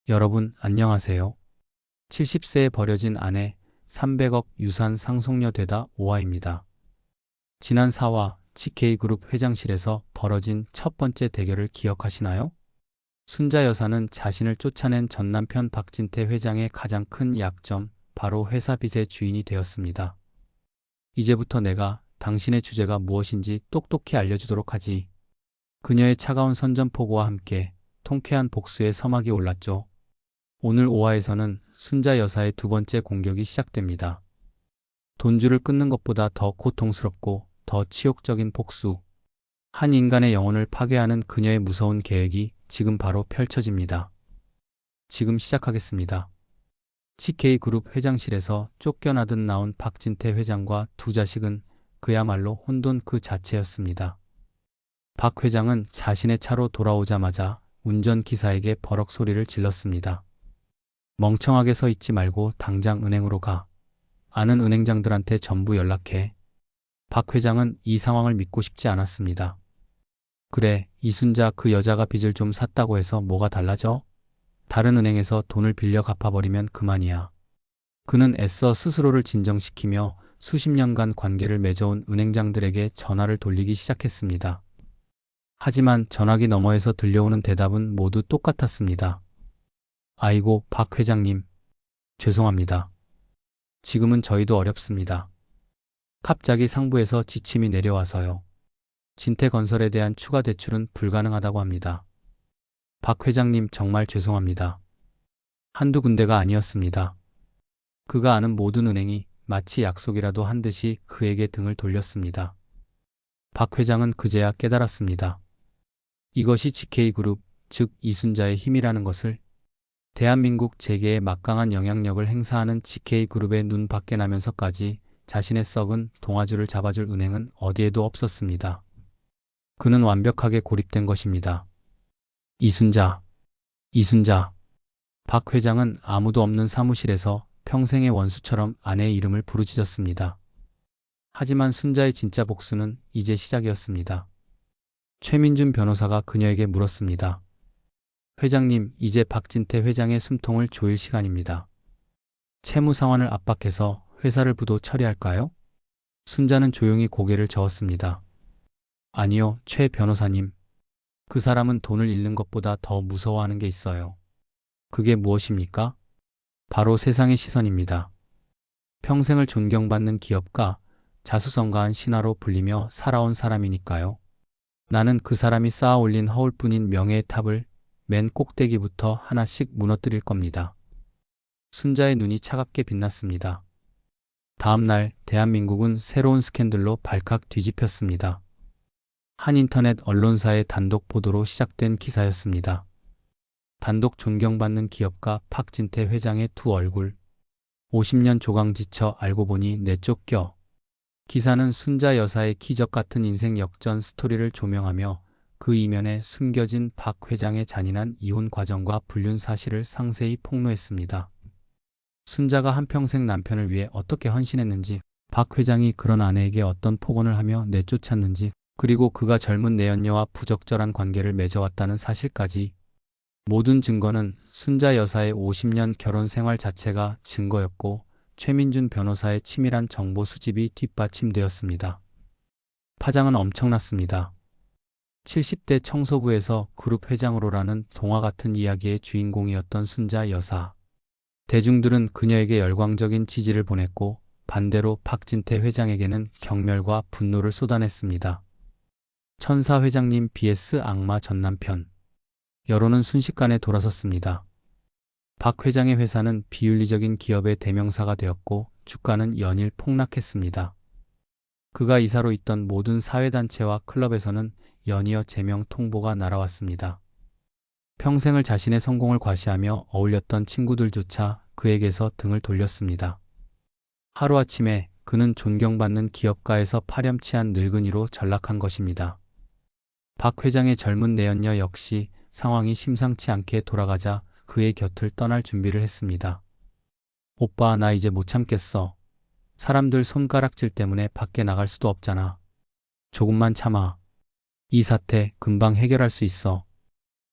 여러분, 안녕하세요. 70세에 버려진 아내 300억 유산 상속녀 되다 오화입니다. 지난 4화 GK그룹 회장실에서 벌어진 첫 번째 대결을 기억하시나요? 순자 여사는 자신을 쫓아낸 전 남편 박진태 회장의 가장 큰 약점, 바로 회사 빚의 주인이 되었습니다. 이제부터 내가 당신의 주제가 무엇인지 똑똑히 알려주도록 하지. 그녀의 차가운 선전포고와 함께 통쾌한 복수의 서막이 올랐죠. 오늘 5화에서는 순자 여사의 두 번째 공격이 시작됩니다. 돈줄을 끊는 것보다 더 고통스럽고 더 치욕적인 복수. 한 인간의 영혼을 파괴하는 그녀의 무서운 계획이 지금 바로 펼쳐집니다. 지금 시작하겠습니다. GK그룹 회장실에서 쫓겨나듯 나온 박진태 회장과 두 자식은 그야말로 혼돈 그 자체였습니다. 박 회장은 자신의 차로 돌아오자마자 운전기사에게 버럭 소리를 질렀습니다. 멍청하게 서 있지 말고 당장 은행으로 가. 아는 은행장들한테 전부 연락해. 박 회장은 이 상황을 믿고 싶지 않았습니다. 그래, 이순자 그 여자가 빚을 좀 샀다고 해서 뭐가 달라져? 다른 은행에서 돈을 빌려 갚아버리면 그만이야. 그는 애써 스스로를 진정시키며 수십 년간 관계를 맺어온 은행장들에게 전화를 돌리기 시작했습니다. 하지만 전화기 너머에서 들려오는 대답은 모두 똑같았습니다. 아이고, 박 회장님. 죄송합니다. 지금은 저희도 어렵습니다. 갑자기 상부에서 지침이 내려와서요. 진태건설에 대한 추가 대출은 불가능하다고 합니다. 박 회장님 정말 죄송합니다. 한두 군데가 아니었습니다. 그가 아는 모든 은행이 마치 약속이라도 한 듯이 그에게 등을 돌렸습니다. 박 회장은 그제야 깨달았습니다. 이것이 GK그룹, 즉 이순자의 힘이라는 것을. 대한민국 재계에 막강한 영향력을 행사하는 GK그룹의 눈 밖에 나면서까지 자신의 썩은 동아줄을 잡아줄 은행은 어디에도 없었습니다. 그는 완벽하게 고립된 것입니다. 이순자. 박 회장은 아무도 없는 사무실에서 평생의 원수처럼 아내의 이름을 부르짖었습니다. 하지만 순자의 진짜 복수는 이제 시작이었습니다. 최민준 변호사가 그녀에게 물었습니다. 회장님, 이제 박진태 회장의 숨통을 조일 시간입니다. 채무 상환을 압박해서 회사를 부도 처리할까요? 순자는 조용히 고개를 저었습니다. 아니요, 최 변호사님. 그 사람은 돈을 잃는 것보다 더 무서워하는 게 있어요. 그게 무엇입니까? 바로 세상의 시선입니다. 평생을 존경받는 기업가, 자수성가한 신하로 불리며 살아온 사람이니까요. 나는 그 사람이 쌓아 올린 허울뿐인 명예의 탑을 맨 꼭대기부터 하나씩 무너뜨릴 겁니다. 순자의 눈이 차갑게 빛났습니다. 다음 날 대한민국은 새로운 스캔들로 발칵 뒤집혔습니다. 한 인터넷 언론사의 단독 보도로 시작된 기사였습니다. 단독 존경받는 기업가 박진태 회장의 두 얼굴. 50년 조강 지쳐 알고 보니 내쫓겨. 기사는 순자 여사의 기적 같은 인생 역전 스토리를 조명하며 그 이면에 숨겨진 박 회장의 잔인한 이혼 과정과 불륜 사실을 상세히 폭로했습니다. 순자가 한평생 남편을 위해 어떻게 헌신했는지, 박 회장이 그런 아내에게 어떤 폭언을 하며 내쫓았는지, 그리고 그가 젊은 내연녀와 부적절한 관계를 맺어왔다는 사실까지. 모든 증거는 순자 여사의 50년 결혼 생활 자체가 증거였고 최민준 변호사의 치밀한 정보 수집이 뒷받침되었습니다. 파장은 엄청났습니다. 70대 청소부에서 그룹 회장으로라는 동화 같은 이야기의 주인공이었던 순자 여사. 대중들은 그녀에게 열광적인 지지를 보냈고 반대로 박진태 회장에게는 경멸과 분노를 쏟아냈습니다. 천사 회장님 vs 악마 전 남편. 여론은 순식간에 돌아섰습니다. 박 회장의 회사는 비윤리적인 기업의 대명사가 되었고 주가는 연일 폭락했습니다. 그가 이사로 있던 모든 사회단체와 클럽에서는 연이어 제명 통보가 날아왔습니다. 평생을 자신의 성공을 과시하며 어울렸던 친구들조차 그에게서 등을 돌렸습니다. 하루아침에 그는 존경받는 기업가에서 파렴치한 늙은이로 전락한 것입니다. 박 회장의 젊은 내연녀 역시 상황이 심상치 않게 돌아가자 그의 곁을 떠날 준비를 했습니다. 오빠, 나 이제 못 참겠어. 사람들 손가락질 때문에 밖에 나갈 수도 없잖아. 조금만 참아. 이 사태 금방 해결할 수 있어.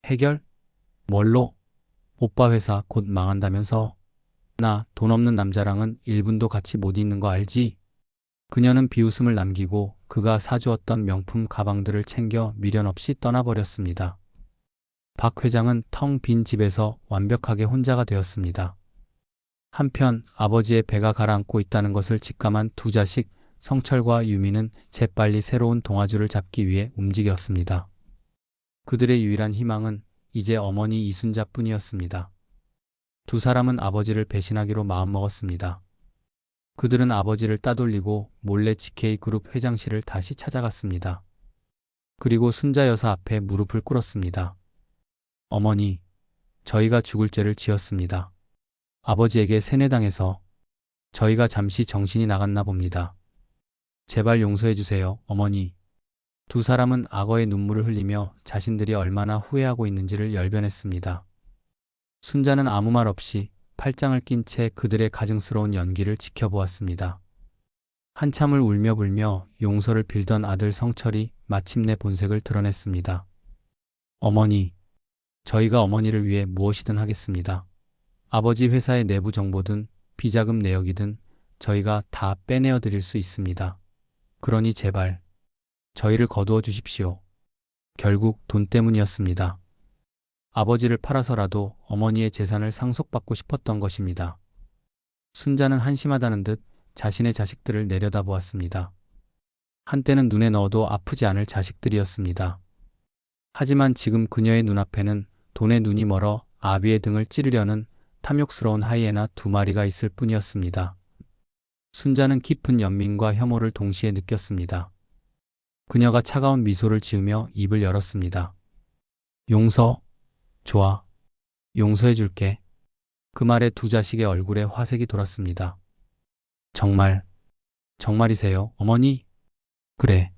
해결? 뭘로? 오빠 회사 곧 망한다면서? 나 돈 없는 남자랑은 1분도 같이 못 있는 거 알지? 그녀는 비웃음을 남기고 그가 사주었던 명품 가방들을 챙겨 미련 없이 떠나버렸습니다. 박 회장은 텅 빈 집에서 완벽하게 혼자가 되었습니다. 한편 아버지의 배가 가라앉고 있다는 것을 직감한 두 자식 성철과 유미는 재빨리 새로운 동아줄을 잡기 위해 움직였습니다. 그들의 유일한 희망은 이제 어머니 이순자뿐이었습니다. 두 사람은 아버지를 배신하기로 마음먹었습니다. 그들은 아버지를 따돌리고 몰래 GK그룹 회장실을 다시 찾아갔습니다. 그리고 순자 여사 앞에 무릎을 꿇었습니다. 어머니, 저희가 죽을 죄를 지었습니다. 아버지에게 세뇌당해서 저희가 잠시 정신이 나갔나 봅니다. 제발 용서해 주세요, 어머니. 두 사람은 악어의 눈물을 흘리며 자신들이 얼마나 후회하고 있는지를 열변했습니다. 순자는 아무 말 없이 팔짱을 낀 채 그들의 가증스러운 연기를 지켜보았습니다. 한참을 울며 불며 용서를 빌던 아들 성철이 마침내 본색을 드러냈습니다. 어머니, 저희가 어머니를 위해 무엇이든 하겠습니다. 아버지 회사의 내부 정보든 비자금 내역이든 저희가 다 빼내어 드릴 수 있습니다. 그러니 제발 저희를 거두어 주십시오. 결국 돈 때문이었습니다. 아버지를 팔아서라도 어머니의 재산을 상속받고 싶었던 것입니다. 순자는 한심하다는 듯 자신의 자식들을 내려다보았습니다. 한때는 눈에 넣어도 아프지 않을 자식들이었습니다. 하지만 지금 그녀의 눈앞에는 돈에 눈이 멀어 아비의 등을 찌르려는 탐욕스러운 하이에나 두 마리가 있을 뿐이었습니다. 순자는 깊은 연민과 혐오를 동시에 느꼈습니다. 그녀가 차가운 미소를 지으며 입을 열었습니다. 용서, 좋아. 용서해줄게. 그 말에 두 자식의 얼굴에 화색이 돌았습니다. 정말이세요, 어머니? 그래.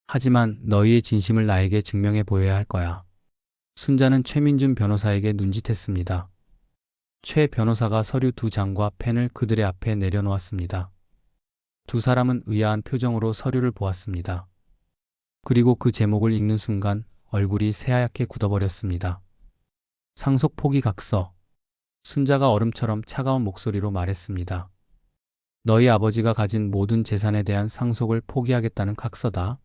하지만 너희의 진심을 나에게 증명해 보여야 할 거야. 순자는 최민준 변호사에게 눈짓했습니다. 최 변호사가 서류 두 장과 펜을 그들의 앞에 내려놓았습니다. 두 사람은 의아한 표정으로 서류를 보았습니다. 그리고 그 제목을 읽는 순간 얼굴이 새하얗게 굳어버렸습니다. 상속 포기 각서. 순자가 얼음처럼 차가운 목소리로 말했습니다. 너희 아버지가 가진 모든 재산에 대한 상속을 포기하겠다는 각서다.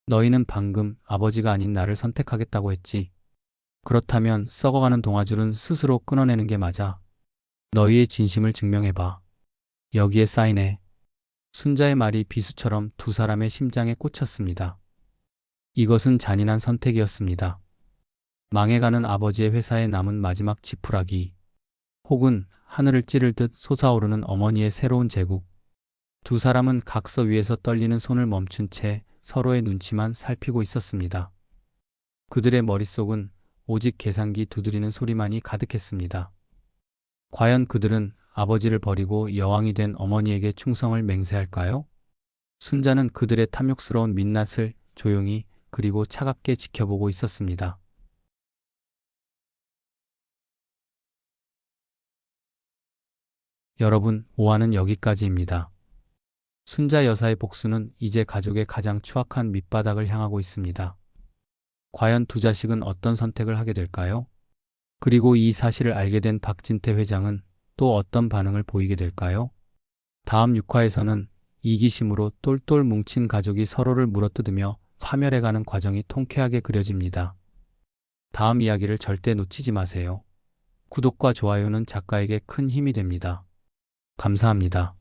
너희는 방금 아버지가 아닌 나를 선택하겠다고 했지. 그렇다면 썩어가는 동아줄은 스스로 끊어내는 게 맞아. 너희의 진심을 증명해봐. 여기에 사인해. 순자의 말이 비수처럼 두 사람의 심장에 꽂혔습니다. 이것은 잔인한 선택이었습니다. 망해가는 아버지의 회사에 남은 마지막 지푸라기, 혹은 하늘을 찌를 듯 솟아오르는 어머니의 새로운 제국. 두 사람은 각서 위에서 떨리는 손을 멈춘 채 서로의 눈치만 살피고 있었습니다. 그들의 머릿속은 오직 계산기 두드리는 소리만이 가득했습니다. 과연 그들은 아버지를 버리고 여왕이 된 어머니에게 충성을 맹세할까요? 순자는 그들의 탐욕스러운 민낯을 조용히 그리고 차갑게 지켜보고 있었습니다. 여러분, 5화는 여기까지입니다. 순자 여사의 복수는 이제 가족의 가장 추악한 밑바닥을 향하고 있습니다. 과연 두 자식은 어떤 선택을 하게 될까요? 그리고 이 사실을 알게 된 박진태 회장은 또 어떤 반응을 보이게 될까요? 다음 6화에서는 이기심으로 똘똘 뭉친 가족이 서로를 물어뜯으며 파멸해가는 과정이 통쾌하게 그려집니다. 다음 이야기를 절대 놓치지 마세요. 구독과 좋아요는 작가에게 큰 힘이 됩니다. 감사합니다.